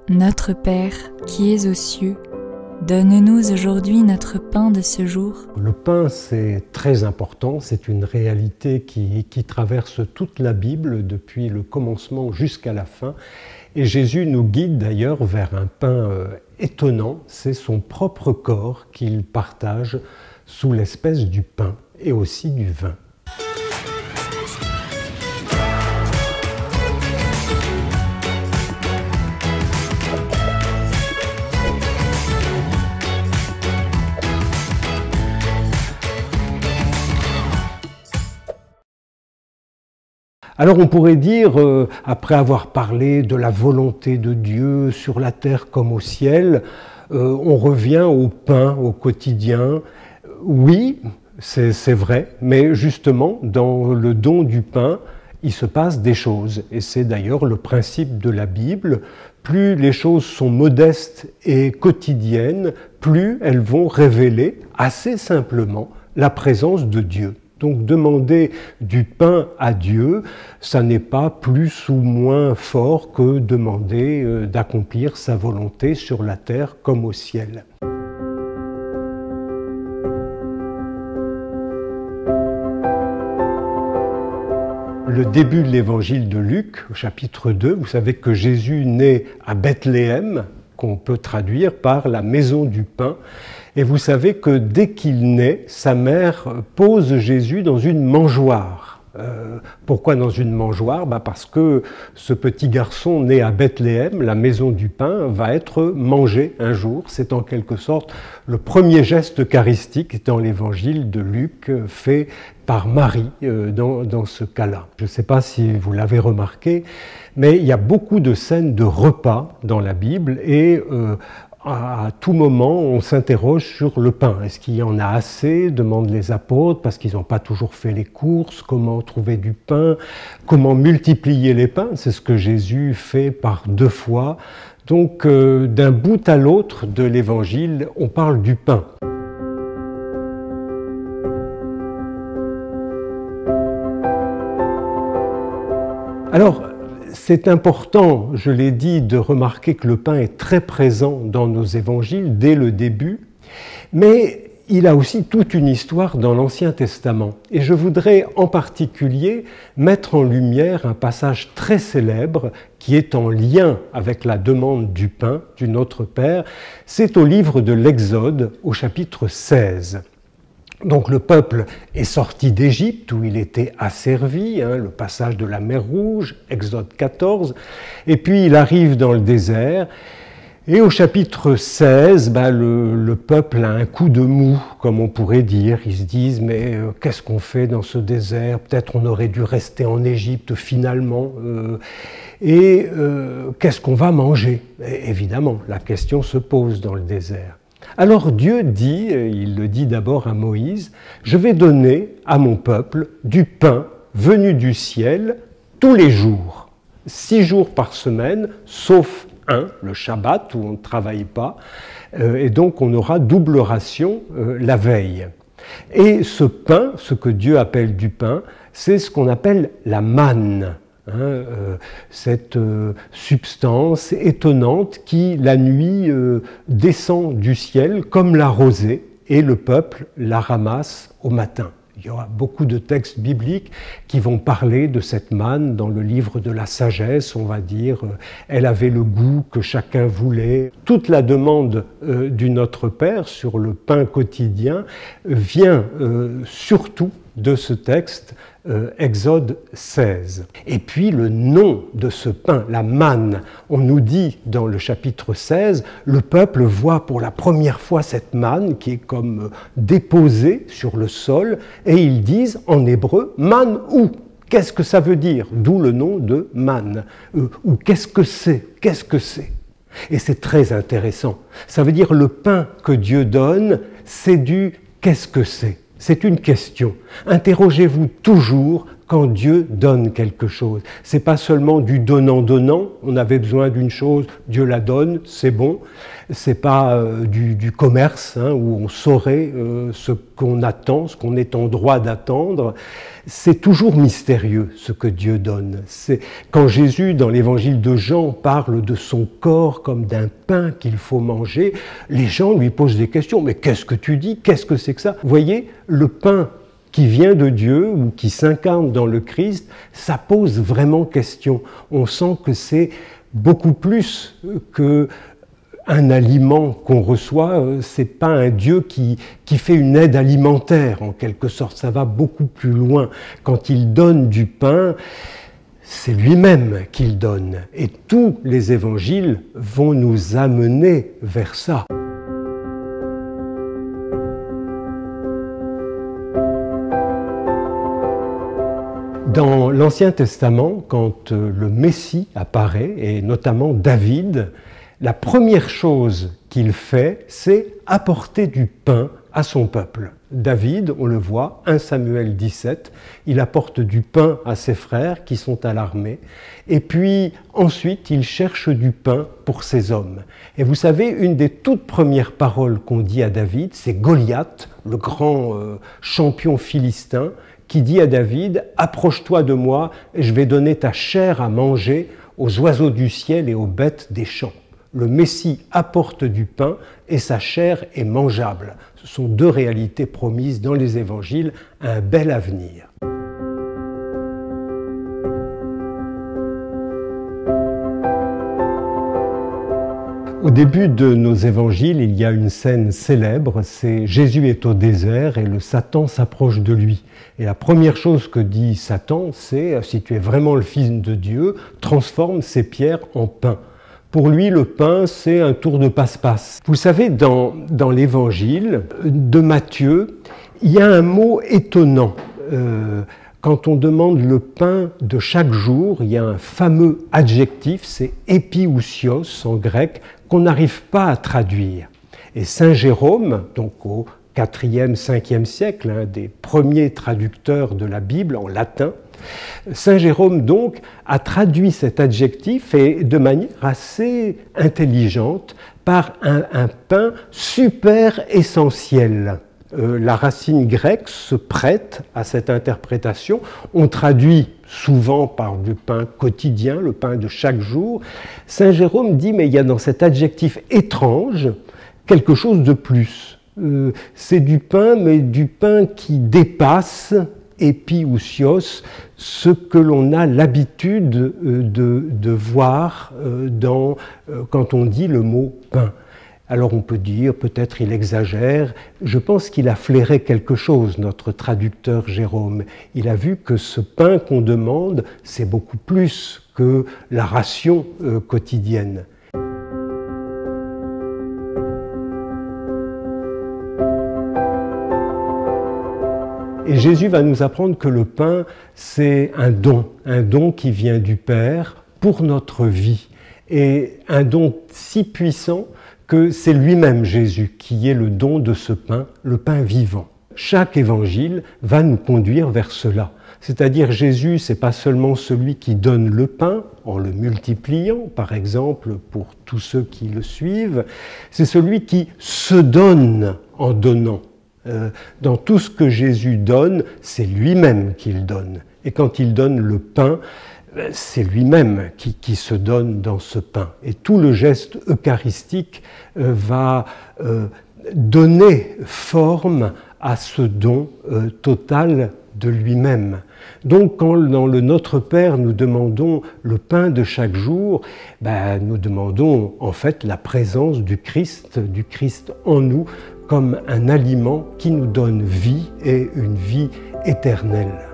Notre Père, qui es aux cieux, donne-nous aujourd'hui notre pain de ce jour. Le pain, c'est très important, c'est une réalité qui traverse toute la Bible depuis le commencement jusqu'à la fin. Et Jésus nous guide d'ailleurs vers un pain étonnant, c'est son propre corps qu'il partage sous l'espèce du pain et aussi du vin. Alors on pourrait dire, après avoir parlé de la volonté de Dieu sur la terre comme au ciel, on revient au pain, au quotidien. Oui, c'est vrai, mais justement, dans le don du pain, il se passe des choses. Et c'est d'ailleurs le principe de la Bible. Plus les choses sont modestes et quotidiennes, plus elles vont révéler assez simplement la présence de Dieu. Donc demander du pain à Dieu, ça n'est pas plus ou moins fort que demander d'accomplir sa volonté sur la terre comme au ciel. Le début de l'évangile de Luc, au chapitre 2, vous savez que Jésus naît à Bethléem, qu'on peut traduire par la maison du pain. Et vous savez que dès qu'il naît, sa mère pose Jésus dans une mangeoire. Pourquoi dans une mangeoire? Parce que ce petit garçon né à Bethléem, la maison du pain, va être mangé un jour. C'est en quelque sorte le premier geste eucharistique dans l'évangile de Luc fait par Marie dans ce cas-là. Je ne sais pas si vous l'avez remarqué, mais il y a beaucoup de scènes de repas dans la Bible et à tout moment, on s'interroge sur le pain. Est-ce qu'il y en a assez? Demandent les apôtres, parce qu'ils n'ont pas toujours fait les courses. Comment trouver du pain? Comment multiplier les pains? C'est ce que Jésus fait par 2 fois. Donc, d'un bout à l'autre de l'Évangile, on parle du pain. Alors, c'est important, je l'ai dit, de remarquer que le pain est très présent dans nos évangiles dès le début, mais il a aussi toute une histoire dans l'Ancien Testament. Et je voudrais en particulier mettre en lumière un passage très célèbre qui est en lien avec la demande du pain du Notre Père. C'est au livre de l'Exode, au chapitre 16. Donc le peuple est sorti d'Égypte où il était asservi, le passage de la mer Rouge, Exode 14, et puis il arrive dans le désert, et au chapitre 16, le peuple a un coup de mou, comme on pourrait dire. Ils se disent, mais qu'est-ce qu'on fait dans ce désert? Peut-être on aurait dû rester en Égypte finalement, et qu'est-ce qu'on va manger? Et évidemment, la question se pose dans le désert. Alors Dieu dit, il le dit d'abord à Moïse, « Je vais donner à mon peuple du pain venu du ciel tous les jours, 6 jours par semaine, sauf un, le Shabbat, où on ne travaille pas, et donc on aura double ration la veille. » Et ce pain, ce que Dieu appelle du pain, c'est ce qu'on appelle la manne. Cette substance étonnante qui, la nuit, descend du ciel comme la rosée et le peuple la ramasse au matin. Il y aura beaucoup de textes bibliques qui vont parler de cette manne dans le livre de la sagesse, on va dire, elle avait le goût que chacun voulait. Toute la demande du Notre Père sur le pain quotidien vient surtout de ce texte, Exode 16. Et puis le nom de ce pain, la manne, on nous dit dans le chapitre 16, le peuple voit pour la première fois cette manne qui est comme déposée sur le sol, et ils disent en hébreu, man ou. Qu'est-ce que ça veut dire? D'où le nom de manne. Ou qu'est-ce que c'est? Qu'est-ce que c'est? Et c'est très intéressant. Ça veut dire le pain que Dieu donne, c'est du qu'est-ce que c'est? C'est une question. Interrogez-vous toujours quand Dieu donne quelque chose. C'est pas seulement du donnant-donnant, on avait besoin d'une chose, Dieu la donne, c'est bon. C'est pas du commerce où on saurait ce qu'on attend, ce qu'on est en droit d'attendre. C'est toujours mystérieux ce que Dieu donne. Quand Jésus, dans l'évangile de Jean, parle de son corps comme d'un pain qu'il faut manger, les gens lui posent des questions. Mais qu'est-ce que tu dis? Qu'est-ce que c'est que ça? Vous voyez, le pain qui vient de Dieu ou qui s'incarne dans le Christ, ça pose vraiment question. On sent que c'est beaucoup plus qu'un aliment qu'on reçoit. C'est pas un Dieu qui fait une aide alimentaire en quelque sorte. Ça va beaucoup plus loin. Quand il donne du pain, c'est lui-même qu'il donne. Et tous les évangiles vont nous amener vers ça. Dans l'Ancien Testament, quand le Messie apparaît, et notamment David, la première chose qu'il fait, c'est apporter du pain à son peuple. David, on le voit, 1 Samuel 17, il apporte du pain à ses frères qui sont à l'armée, et puis ensuite il cherche du pain pour ses hommes. Et vous savez, une des toutes premières paroles qu'on dit à David, c'est Goliath, le grand champion philistin, qui dit à David « Approche-toi de moi et je vais donner ta chair à manger aux oiseaux du ciel et aux bêtes des champs. » Le Messie apporte du pain et sa chair est mangeable. Ce sont deux réalités promises dans les évangiles à un bel avenir. Au début de nos évangiles, il y a une scène célèbre, c'est Jésus est au désert et le Satan s'approche de lui. Et la première chose que dit Satan, c'est « Si tu es vraiment le Fils de Dieu, transforme ces pierres en pain ». Pour lui, le pain, c'est un tour de passe-passe. Vous savez, dans l'évangile de Matthieu, il y a un mot étonnant. Quand on demande le pain de chaque jour, il y a un fameux adjectif, c'est épiousios en grec, qu'on n'arrive pas à traduire. Et Saint Jérôme, donc au IVe, Ve siècle, un des premiers traducteurs de la Bible en latin, Saint Jérôme donc a traduit cet adjectif et de manière assez intelligente par un pain super essentiel. La racine grecque se prête à cette interprétation. On traduit souvent par du pain quotidien, le pain de chaque jour. Saint Jérôme dit, mais il y a dans cet adjectif étrange quelque chose de plus. C'est du pain, mais du pain qui dépasse, épiousios, ce que l'on a l'habitude de voir quand on dit le mot pain. Alors on peut dire, peut-être il exagère, je pense qu'il a flairé quelque chose, notre traducteur Jérôme. Il a vu que ce pain qu'on demande, c'est beaucoup plus que la ration quotidienne. Et Jésus va nous apprendre que le pain, c'est un don qui vient du Père pour notre vie. Et un don si puissant que c'est lui-même, Jésus, qui est le don de ce pain, le pain vivant. Chaque évangile va nous conduire vers cela. C'est-à-dire Jésus, c'est pas seulement celui qui donne le pain en le multipliant, par exemple, pour tous ceux qui le suivent, c'est celui qui se donne en donnant. Dans tout ce que Jésus donne, c'est lui-même qu'il donne. Et quand il donne le pain, c'est lui-même qui se donne dans ce pain. Et tout le geste eucharistique va donner forme à ce don total de lui-même. Donc quand dans le Notre Père nous demandons le pain de chaque jour, nous demandons en fait la présence du Christ en nous comme un aliment qui nous donne vie et une vie éternelle.